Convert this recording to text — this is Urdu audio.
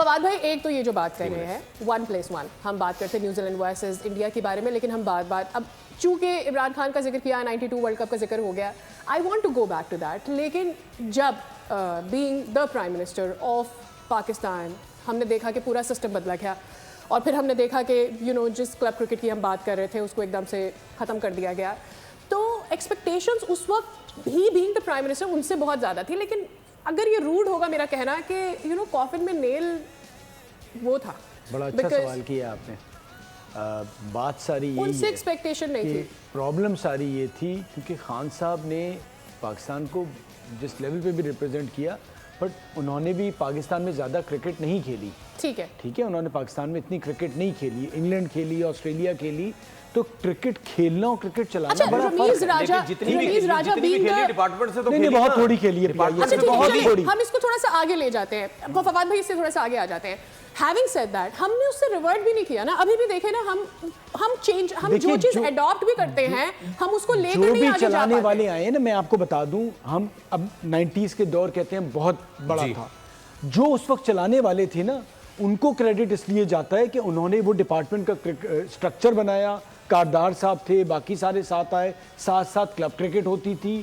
فواد بھائی ایک تو یہ جو بات کر رہے ہیں 1+1 ہم بات کرتے ہیں نیوزی لینڈ ورسز انڈیا کے بارے میں, لیکن ہم بات اب چونکہ عمران خان کا ذکر کیا, 92 ورلڈ کپ کا ذکر ہو گیا, I want to go back to that. لیکن جب being the prime minister of Pakistan ہم نے دیکھا کہ پورا سسٹم بدلا گیا, اور پھر ہم نے دیکھا کہ جس کلب کرکٹ کی ہم بات کر رہے تھے اس کو ایک دم سے ختم کر دیا گیا, تو ایکسپیکٹیشنز اس وقت بھی بینگ دا پرائم منسٹر ان سے بہت زیادہ تھی. لیکن اگر یہ روڈ ہوگا میرا کہنا کہ کافن میں نیل وہ تھا. بڑا اچھا سوال کیا آپ نے. بات ساری ان سے ایکسپیکٹیشن نہیں تھی, پرابلم ساری یہ تھی کیونکہ خان صاحب نے پاکستان کو جس لیول پہ بھی ریپرزینٹ کیا, بٹ انہوں نے بھی پاکستان میں زیادہ کرکٹ نہیں کھیلی. ٹھیک ہے, انہوں نے پاکستان میں اتنی کرکٹ نہیں کھیلی, انگلینڈ کھیلی, آسٹریلیا کھیلی, تو کرکٹ کھیلنا اور کرکٹ چلانا بڑا رمیز راجہ ڈپارٹمنٹ سے تو بہت تھوڑی کھیلی ہے. ہم اس کو تھوڑا سا آگے لے جاتے ہیں, فواد بھائی اس سے تھوڑا سا آگے آ جاتے ہیں. Having said that, ہم نے اس سے ریورٹ بھی نہیں کیا نا, ابھی بھی دیکھیں نا, ہم جو چیز اڈاپٹ بھی کرتے ہیں ہم اس کو لے کر نہیں آگے جا پاتے. جو بھی چلانے والے آئے ہیں نا, میں آپ کو بتا دوں, ہم اب 90s کے دور کہتے ہیں بہت بڑا تھا, جو اس وقت چلانے والے تھے نا ان کو کریڈٹ اس لیے جاتا ہے کہ انہوں نے وہ ڈپارٹمنٹ کا اسٹرکچر بنایا, کاردار صاحب تھے, باقی سارے ساتھ آئے, ساتھ ساتھ کلب کرکٹ ہوتی تھی,